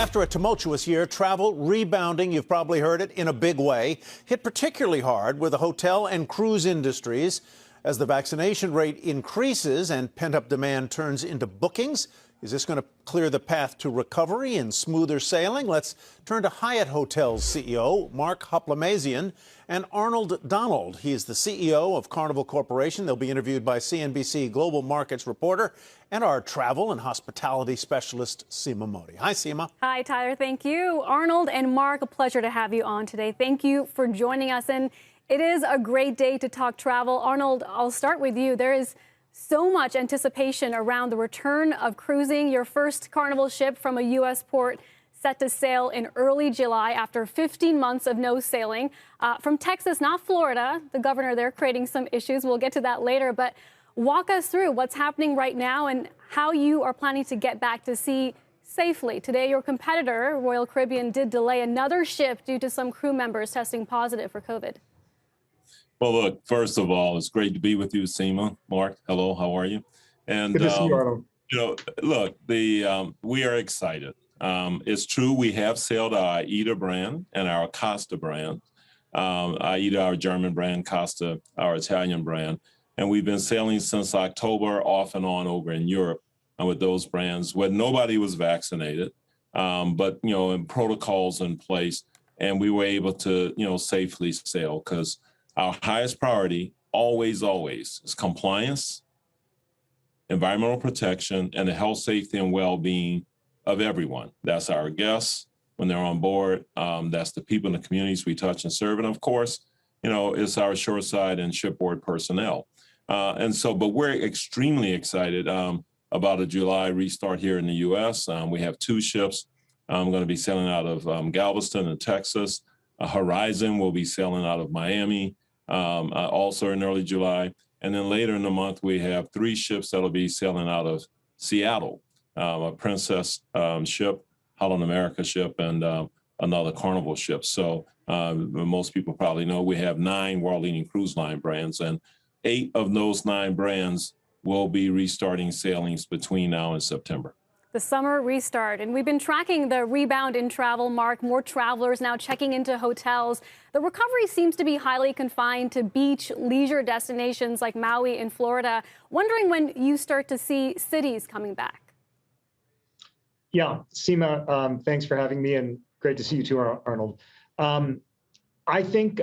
after a tumultuous year, travel rebounding, you've probably heard it, in a big way. Hit particularly hard with the hotel and cruise industries. As the vaccination rate increases and pent-up demand turns into bookings, is this going to clear the path to recovery and smoother sailing? Let's turn to Hyatt Hotels CEO Mark Hoplamazian and Arnold Donald. He is the CEO of Carnival Corporation. They'll be interviewed by CNBC Global Markets reporter and our travel and hospitality specialist, Seema Mody. Hi, Seema. Hi, Tyler. Thank you. Arnold and Mark, a pleasure to have you on today. Thank you for joining us. And it is a great day to talk travel. Arnold, I'll start with you. There is so much anticipation around the return of cruising. Your first Carnival ship from a U.S. port set to sail in early July after 15 months of no sailing. From Texas, not Florida. The governor there creating some issues. We'll get to that later. But walk us through what's happening right now and how you are planning to get back to sea safely. Today, your competitor, Royal Caribbean, did delay another ship due to some crew members testing positive for COVID. Well, look, first of all, it's great to be with you, Seema. Mark, hello, how are you? And good to see you, Arnold. Look, we are excited. It's true we have sailed our AIDA brand and our Costa brand. AIDA, our German brand, Costa, our Italian brand. And we've been sailing since October, off and on over in Europe with those brands where nobody was vaccinated, but, in protocols in place. And we were able to, safely sail because our highest priority, always, is compliance, environmental protection, and the health, safety, and well-being of everyone. That's our guests when they're on board. That's the people in the communities we touch and serve. And of course, it's our shoreside and shipboard personnel. But we're extremely excited about a July restart here in the U.S. We have two ships going to be sailing out of Galveston in Texas. Horizon will be sailing out of Miami, also in early July. And then later in the month, we have three ships that'll be sailing out of Seattle, a Princess ship, Holland America ship, and another Carnival ship. So most people probably know we have 9 world-leading cruise line brands, and 8 of those 9 brands will be restarting sailings between now and September. The summer restart. And we've been tracking the rebound in travel, Mark. More travelers now checking into hotels. The recovery seems to be highly confined to beach leisure destinations like Maui in Florida. Wondering when you start to see cities coming back. Yeah, Seema, thanks for having me, and great to see you too, Arnold. I think,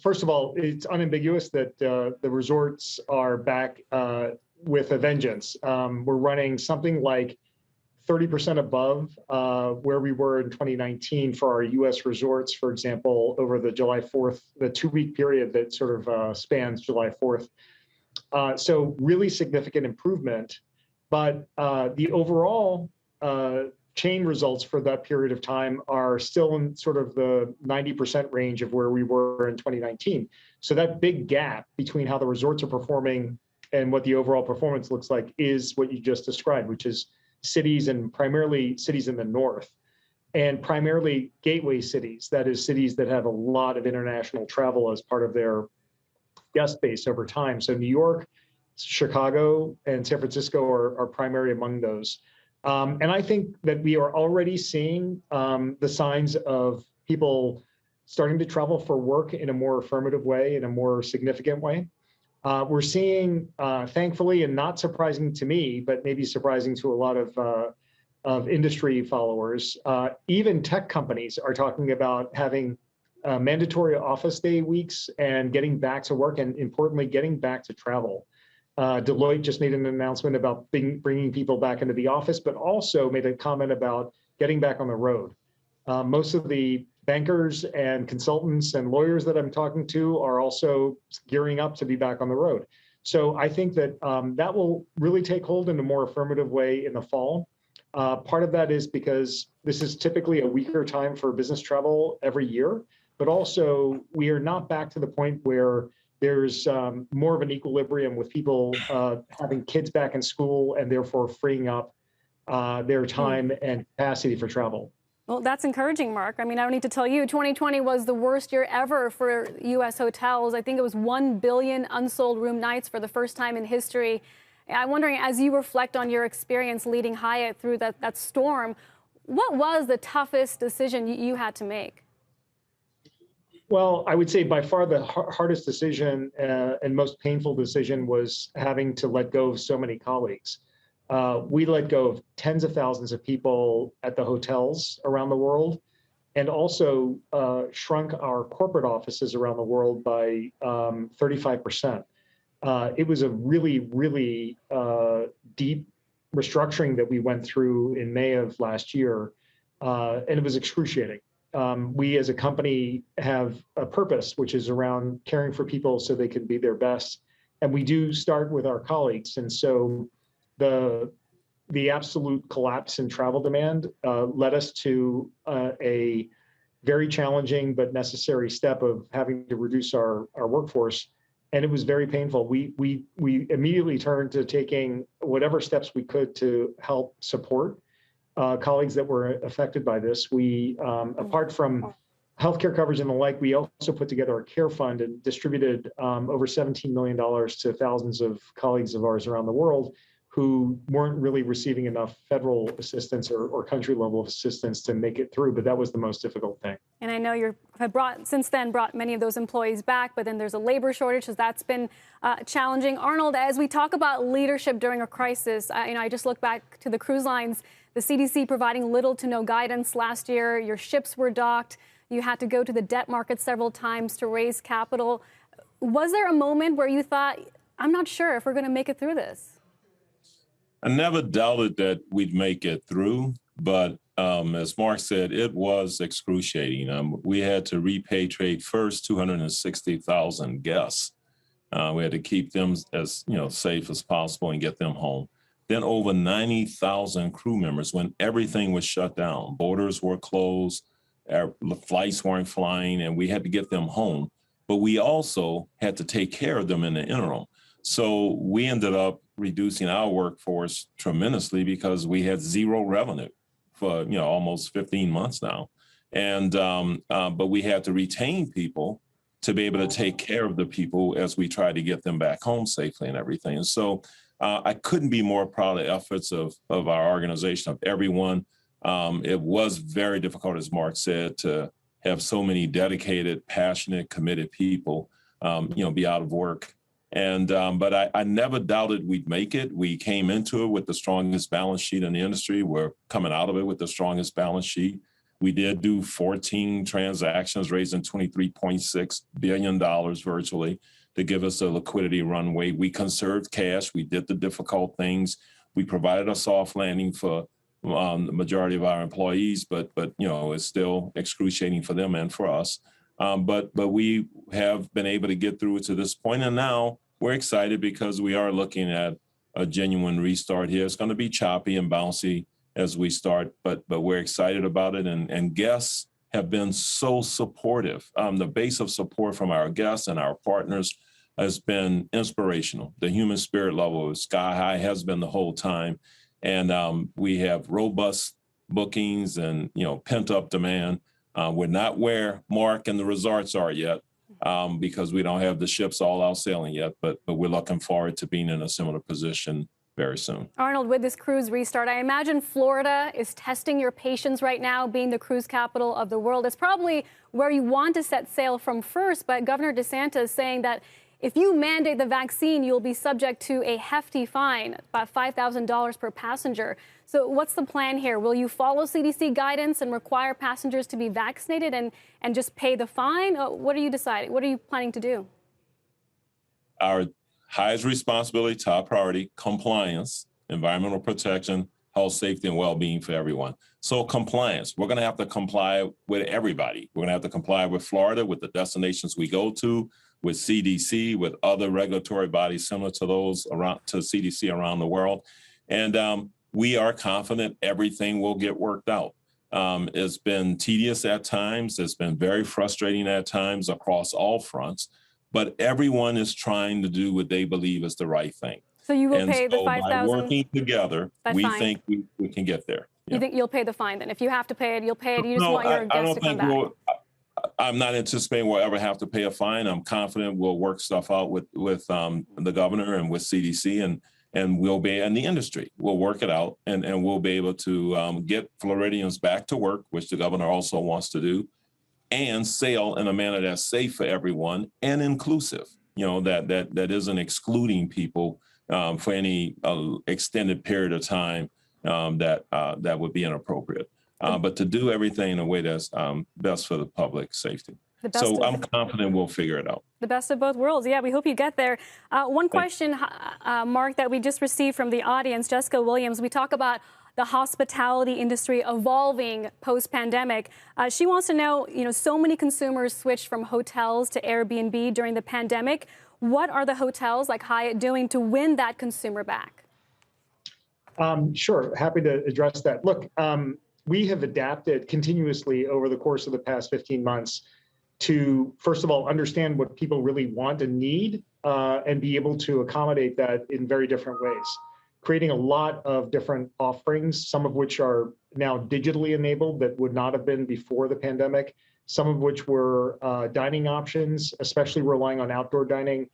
first of all, it's unambiguous that the resorts are back with a vengeance. We're running something like 30% above where we were in 2019 for our U.S. resorts, for example, over the July 4th, the 2-week period that sort of spans July 4th. So really significant improvement, but the overall chain results for that period of time are still in sort of the 90% range of where we were in 2019. So that big gap between how the resorts are performing and what the overall performance looks like is what you just described, which is cities, and primarily cities in the north, and primarily gateway cities. That is, cities that have a lot of international travel as part of their guest base over time. So New York, Chicago, and San Francisco are primary among those. And I think that we are already seeing the signs of people starting to travel for work in a more affirmative way, in a more significant way. We're seeing, thankfully, and not surprising to me, but maybe surprising to a lot of industry followers, even tech companies are talking about having mandatory office day weeks and getting back to work, and importantly, getting back to travel. Deloitte just made an announcement about bringing people back into the office, but also made a comment about getting back on the road. Most of the bankers and consultants and lawyers that I'm talking to are also gearing up to be back on the road. So I think that that will really take hold in a more affirmative way in the fall. Part of that is because this is typically a weaker time for business travel every year, but also we are not back to the point where there's more of an equilibrium with people having kids back in school and therefore freeing up their time and capacity for travel. Well, that's encouraging, Mark. I mean, I don't need to tell you, 2020 was the worst year ever for U.S. hotels. I think it was 1 billion unsold room nights for the first time in history. I'm wondering, as you reflect on your experience leading Hyatt through that storm, What was the toughest decision you had to make? Well, I would say by far the hardest decision and most painful decision was having to let go of so many colleagues. We let go of tens of thousands of people at the hotels around the world, and also shrunk our corporate offices around the world by 35%. It was a really, really deep restructuring that we went through in May of last year, and it was excruciating. We as a company have a purpose, which is around caring for people so they can be their best. And we do start with our colleagues. And so the absolute collapse in travel demand led us to a very challenging but necessary step of having to reduce our workforce. And it was very painful. We immediately turned to taking whatever steps we could to help support colleagues that were affected by this. We, apart from healthcare coverage and the like, we also put together a care fund and distributed over $17 million to thousands of colleagues of ours around the world who weren't really receiving enough federal assistance or country level assistance to make it through. But that was the most difficult thing. And I know you have since then brought many of those employees back, but then there's a labor shortage, so that's been challenging. Arnold, as we talk about leadership during a crisis, I just look back to the cruise lines, the CDC providing little to no guidance last year. Your ships were docked. You had to go to the debt market several times to raise capital. Was there a moment where you thought, I'm not sure if we're going to make it through this? I never doubted that we'd make it through, but as Mark said, it was excruciating. We had to repatriate first 260,000 guests. We had to keep them as safe as possible and get them home. Then over 90,000 crew members when everything was shut down. Borders were closed, our flights weren't flying, and we had to get them home. But we also had to take care of them in the interim. So we ended up reducing our workforce tremendously because we had zero revenue for almost 15 months now. And but we had to retain people to be able to take care of the people as we tried to get them back home safely and everything. And so I couldn't be more proud of the efforts of our organization, of everyone. It was very difficult, as Mark said, to have so many dedicated, passionate, committed people, be out of work. And but I never doubted we'd make it. We came into it with the strongest balance sheet in the industry. We're coming out of it with the strongest balance sheet. We did do 14 transactions, raising $23.6 billion virtually to give us a liquidity runway. We conserved cash. We did the difficult things. We provided a soft landing for the majority of our employees, but it's still excruciating for them and for us. But we have been able to get through it to this point, and now we're excited because we are looking at a genuine restart here. It's going to be choppy and bouncy as we start, but we're excited about it, and guests have been so supportive. The base of support from our guests and our partners has been inspirational. The human spirit level is sky high, has been the whole time, and we have robust bookings and pent up demand. We're not where Mark and the resorts are yet because we don't have the ships all out sailing yet, but we're looking forward to being in a similar position very soon. Arnold, with this cruise restart, I imagine Florida is testing your patience right now, being the cruise capital of the world. It's probably where you want to set sail from first, but Governor DeSantis is saying that if you mandate the vaccine, you'll be subject to a hefty fine, about $5,000 per passenger. So what's the plan here? Will you follow CDC guidance and require passengers to be vaccinated and just pay the fine? What are you deciding? What are you planning to do? Our highest responsibility, top priority, compliance, environmental protection, health, safety, and well-being for everyone. So compliance, we're going to have to comply with everybody. We're going to have to comply with Florida, with the destinations we go to, with CDC, with other regulatory bodies similar to those to CDC around the world. And we are confident everything will get worked out. It's been tedious at times. It's been very frustrating at times across all fronts, but everyone is trying to do what they believe is the right thing. So you will pay the $5,000? By working together, we think we can get there. You think you'll pay the fine then? If you have to pay it, you'll pay it. You just want your guests to come back. I'm not anticipating we'll ever have to pay a fine. I'm confident we'll work stuff out with the governor and with CDC, and the industry will work it out, and we'll be able to get Floridians back to work, which the governor also wants to do, and sail in a manner that's safe for everyone and inclusive. That isn't excluding people for any extended period of time that would be inappropriate. But to do everything in a way that's best for the public safety. So I'm confident we'll figure it out. The best of both worlds. Yeah, we hope you get there. One question, Mark, that we just received from the audience, Jessica Williams, we talk about the hospitality industry evolving post-pandemic. She wants to know, so many consumers switched from hotels to Airbnb during the pandemic. What are the hotels like Hyatt doing to win that consumer back? Sure, happy to address that. Look, we have adapted continuously over the course of the past 15 months to, first of all, understand what people really want and need, and be able to accommodate that in very different ways, creating a lot of different offerings, some of which are now digitally enabled that would not have been before the pandemic, some of which were dining options, especially relying on outdoor dining.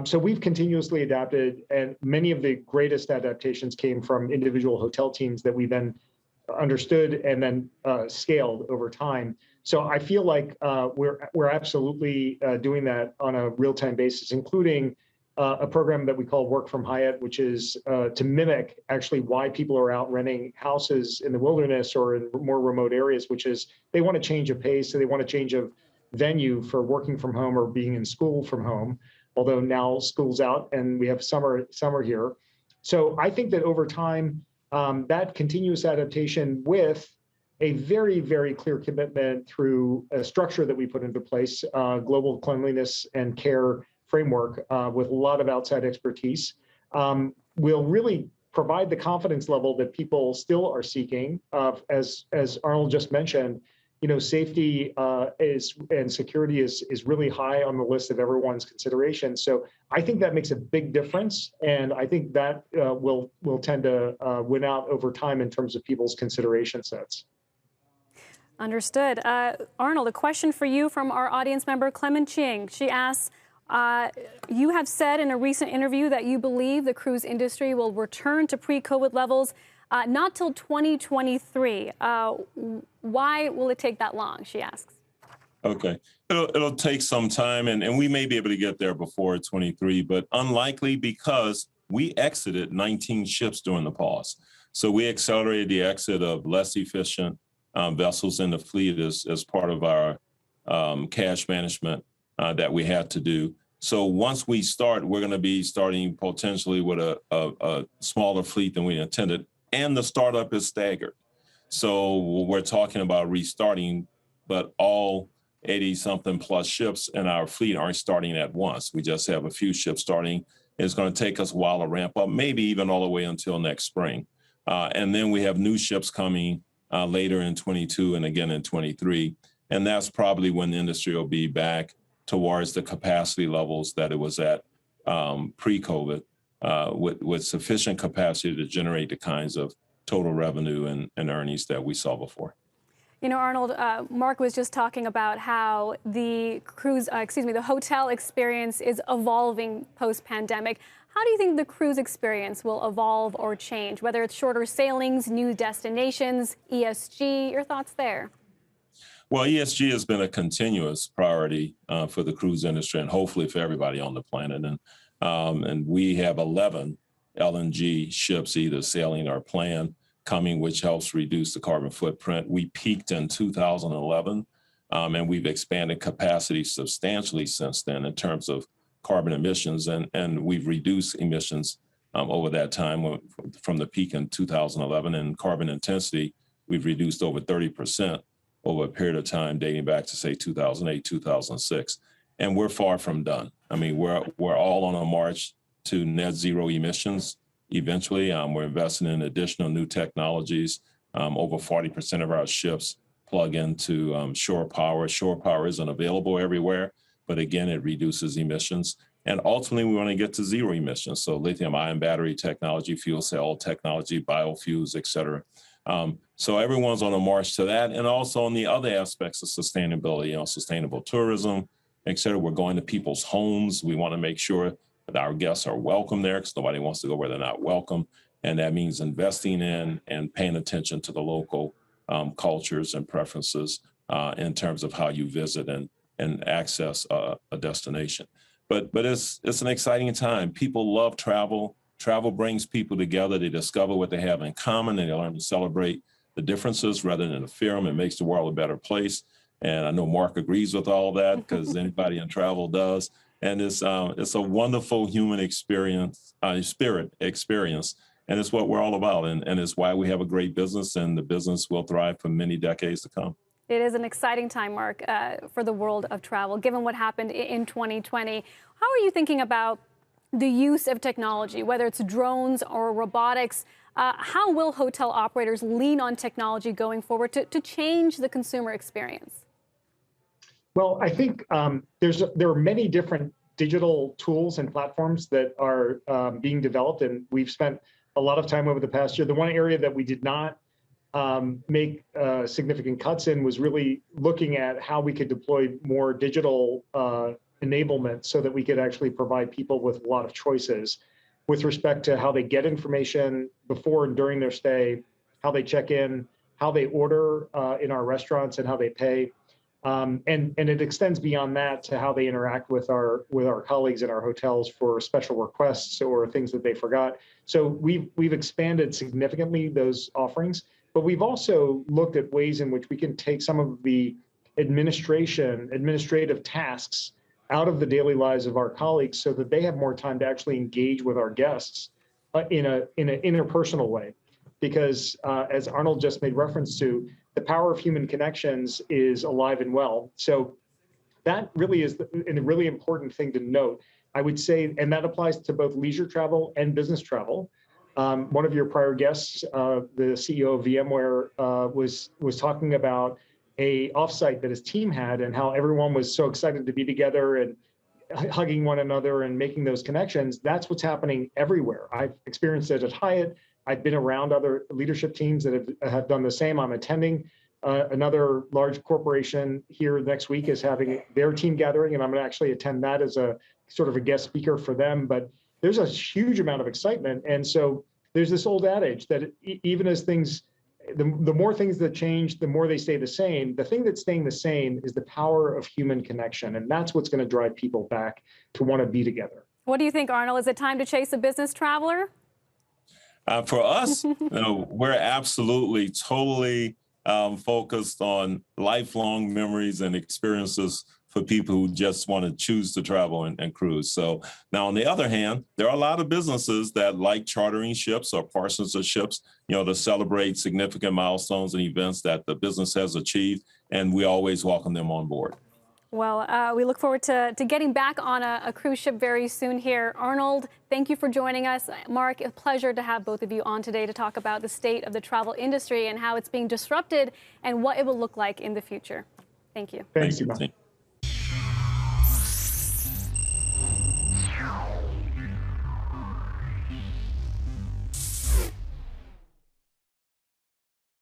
So we've continuously adapted, and many of the greatest adaptations came from individual hotel teams that we then understood and then scaled over time. So I feel like we're absolutely doing that on a real-time basis, including a program that we call Work from Hyatt, which is to mimic actually why people are out renting houses in the wilderness or in more remote areas, which is they want to change of pace, so they want to change of venue for working from home or being in school from home, although now school's out and we have summer here. So I think that over time, that continuous adaptation with a very, very clear commitment through a structure that we put into place, global cleanliness and care framework with a lot of outside expertise, will really provide the confidence level that people still are seeking. As Arnold just mentioned, safety and security is really high on the list of everyone's consideration. So I think that makes a big difference, and I think that will tend to win out over time in terms of people's consideration sets. Understood. Arnold, a question for you from our audience member, Clement Ching. She asks, you have said in a recent interview that you believe the cruise industry will return to pre-COVID levels not till 2023. Why will it take that long, she asks? Okay. It'll take some time, and we may be able to get there before 23, but unlikely because we exited 19 ships during the pause. So we accelerated the exit of less efficient vessels in the fleet as part of our cash management that we had to do. So once we start, we're going to be starting potentially with a smaller fleet than we intended, and the startup is staggered. So we're talking about restarting, but all 80-something plus ships in our fleet aren't starting at once. We just have a few ships starting. It's going to take us a while to ramp up, maybe even all the way until next spring. And then we have new ships coming later in 22 and again in 23. And that's probably when the industry will be back towards the capacity levels that it was at pre-COVID, with sufficient capacity to generate the kinds of total revenue and earnings that we saw before. Arnold, Mark was just talking about how the the hotel experience is evolving post-pandemic. How do you think the cruise experience will evolve or change, whether it's shorter sailings, new destinations, ESG? Your thoughts there? Well, ESG has been a continuous priority for the cruise industry and hopefully for everybody on the planet. And we have 11 LNG ships either sailing or planned coming, which helps reduce the carbon footprint. We peaked in 2011, and we've expanded capacity substantially since then in terms of carbon emissions, and we've reduced emissions over that time from the peak in 2011. And carbon intensity, we've reduced over 30% over a period of time dating back to, say, 2008, 2006. And we're far from done. I mean, we're all on a march to net zero emissions eventually. We're investing in additional new technologies. Over 40% of our ships plug into shore power. Shore power isn't available everywhere, but again, it reduces emissions. And ultimately, we want to get to zero emissions. So lithium-ion battery technology, fuel cell technology, biofuels, et cetera. So everyone's on a march to that. And also on the other aspects of sustainability, sustainable tourism, et cetera. We're going to people's homes. We want to make sure our guests are welcome there because nobody wants to go where they're not welcome. And that means investing in and paying attention to the local cultures and preferences in terms of how you visit and access a destination. But it's an exciting time. People love travel. Travel brings people together. They discover what they have in common, and they learn to celebrate the differences rather than to fear them. It makes the world a better place. And I know Mark agrees with all that because anybody in travel does. And it's a wonderful human experience, spirit experience. And it's what we're all about. And it's why we have a great business, and the business will thrive for many decades to come. It is an exciting time, Mark, for the world of travel, given what happened in 2020. How are you thinking about the use of technology, whether it's drones or robotics? How will hotel operators lean on technology going forward to change the consumer experience? Well, I think there are many different digital tools and platforms that are being developed, and we've spent a lot of time over the past year. The one area that we did not make significant cuts in was really looking at how we could deploy more digital enablement so that we could actually provide people with a lot of choices with respect to how they get information before and during their stay, how they check in, how they order in our restaurants, and how they pay. And it extends beyond that to how they interact with our colleagues in our hotels for special requests or things that they forgot. So we've expanded significantly those offerings, but we've also looked at ways in which we can take some of the administrative tasks out of the daily lives of our colleagues so that they have more time to actually engage with our guests in an interpersonal way. Because as Arnold just made reference to, the power of human connections is alive and well. So that really is a really important thing to note. I would say, and that applies to both leisure travel and business travel. One of your prior guests, the CEO of VMware, was talking about a offsite that his team had and how everyone was so excited to be together and hugging one another and making those connections. That's what's happening everywhere. I've experienced it at Hyatt. I've been around other leadership teams that have done the same. I'm attending another large corporation here next week is having their team gathering, and I'm going to actually attend that as a sort of a guest speaker for them. But there's a huge amount of excitement. And so there's this old adage that even as things, the more things that change, the more they stay the same. The thing that's staying the same is the power of human connection. And that's what's going to drive people back to want to be together. What do you think, Arnold? Is it time to chase a business traveler? For us, we're absolutely, totally focused on lifelong memories and experiences for people who just want to choose to travel and cruise. So now, on the other hand, there are a lot of businesses that like chartering ships or portions of ships, to celebrate significant milestones and events that the business has achieved, and we always welcome them on board. Well, we look forward to getting back on a cruise ship very soon here. Arnold, thank you for joining us. Mark, a pleasure to have both of you on today to talk about the state of the travel industry and how it's being disrupted and what it will look like in the future. Thank you. Thanks, Seema.